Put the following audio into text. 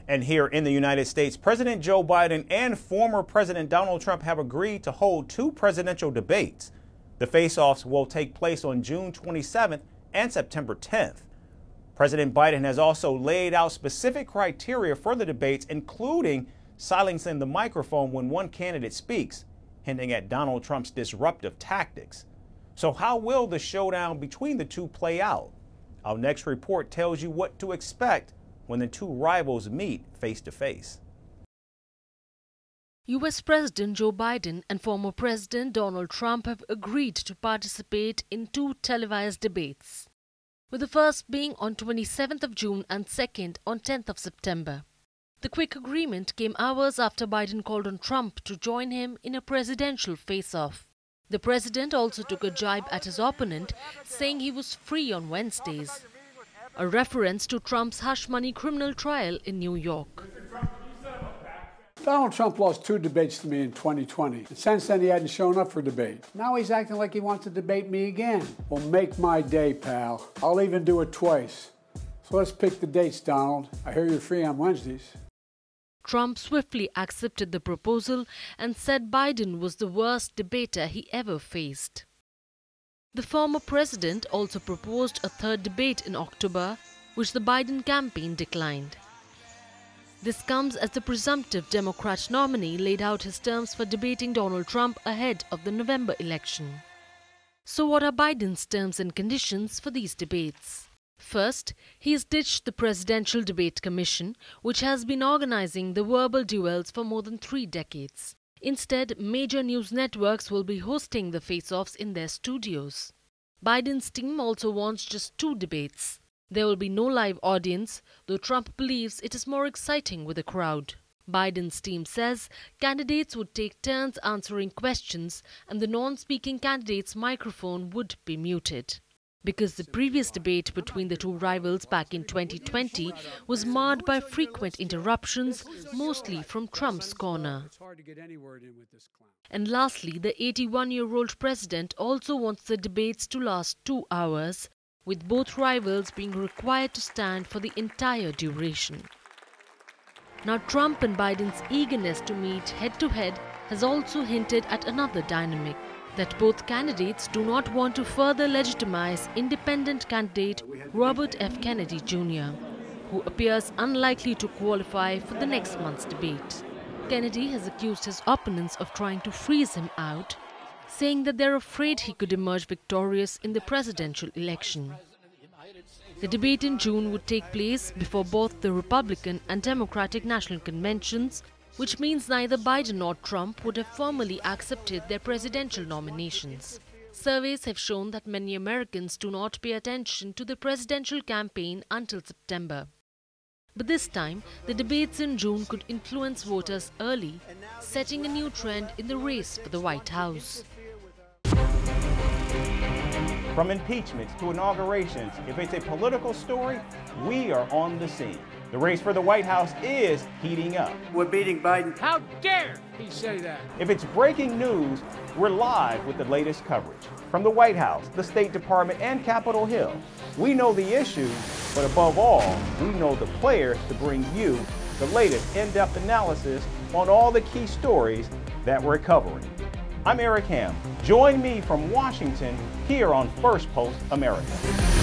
And here in the United States, President Joe Biden and former President Donald Trump have agreed to hold two presidential debates. The face-offs will take place on June 27th and September 10th. President Biden has also laid out specific criteria for the debates, including silencing the microphone when one candidate speaks, hinting at Donald Trump's disruptive tactics. So how will the showdown between the two play out? Our next report tells you what to expect when the two rivals meet face to face. U.S. President Joe Biden and former President Donald Trump have agreed to participate in two televised debates, with the first being on 27th of June and second on 10th of September. The quick agreement came hours after Biden called on Trump to join him in a presidential face-off. The president also took a jibe at his opponent, saying he was free on Wednesdays, a reference to Trump's hush money criminal trial in New York. Donald Trump lost two debates to me in 2020. And since then, he hadn't shown up for debate. Now he's acting like he wants to debate me again. Well, make my day, pal. I'll even do it twice. So let's pick the dates, Donald. I hear you're free on Wednesdays. Trump swiftly accepted the proposal and said Biden was the worst debater he ever faced. The former president also proposed a third debate in October, which the Biden campaign declined. This comes as the presumptive Democrat nominee laid out his terms for debating Donald Trump ahead of the November election. So what are Biden's terms and conditions for these debates? First, he has ditched the Presidential Debate Commission, which has been organizing the verbal duels for more than 3 decades. Instead, major news networks will be hosting the face-offs in their studios. Biden's team also wants just 2 debates. There will be no live audience, though Trump believes it is more exciting with a crowd. Biden's team says candidates would take turns answering questions and the non-speaking candidate's microphone would be muted. Because the previous debate between the two rivals back in 2020 was marred by frequent interruptions, mostly from Trump's corner. And lastly, the 81-year-old president also wants the debates to last 2 hours, with both rivals being required to stand for the entire duration. Now, Trump and Biden's eagerness to meet head-to-head has also hinted at another dynamic, that both candidates do not want to further legitimize independent candidate Robert F. Kennedy Jr., who appears unlikely to qualify for the next month's debate. Kennedy has accused his opponents of trying to freeze him out, saying that they're afraid he could emerge victorious in the presidential election. The debate in June would take place before both the Republican and Democratic national conventions, which means neither Biden nor Trump would have formally accepted their presidential nominations. Surveys have shown that many Americans do not pay attention to the presidential campaign until September. But this time, the debates in June could influence voters early, setting a new trend in the race for the White House. From impeachments to inaugurations, if it's a political story, we are on the scene. The race for the White House is heating up. We're beating Biden. How dare he say that? If it's breaking news, we're live with the latest coverage. From the White House, the State Department, and Capitol Hill, we know the issues, but above all, we know the players to bring you the latest in-depth analysis on all the key stories that we're covering. I'm Eric Ham. Join me from Washington here on Firstpost America.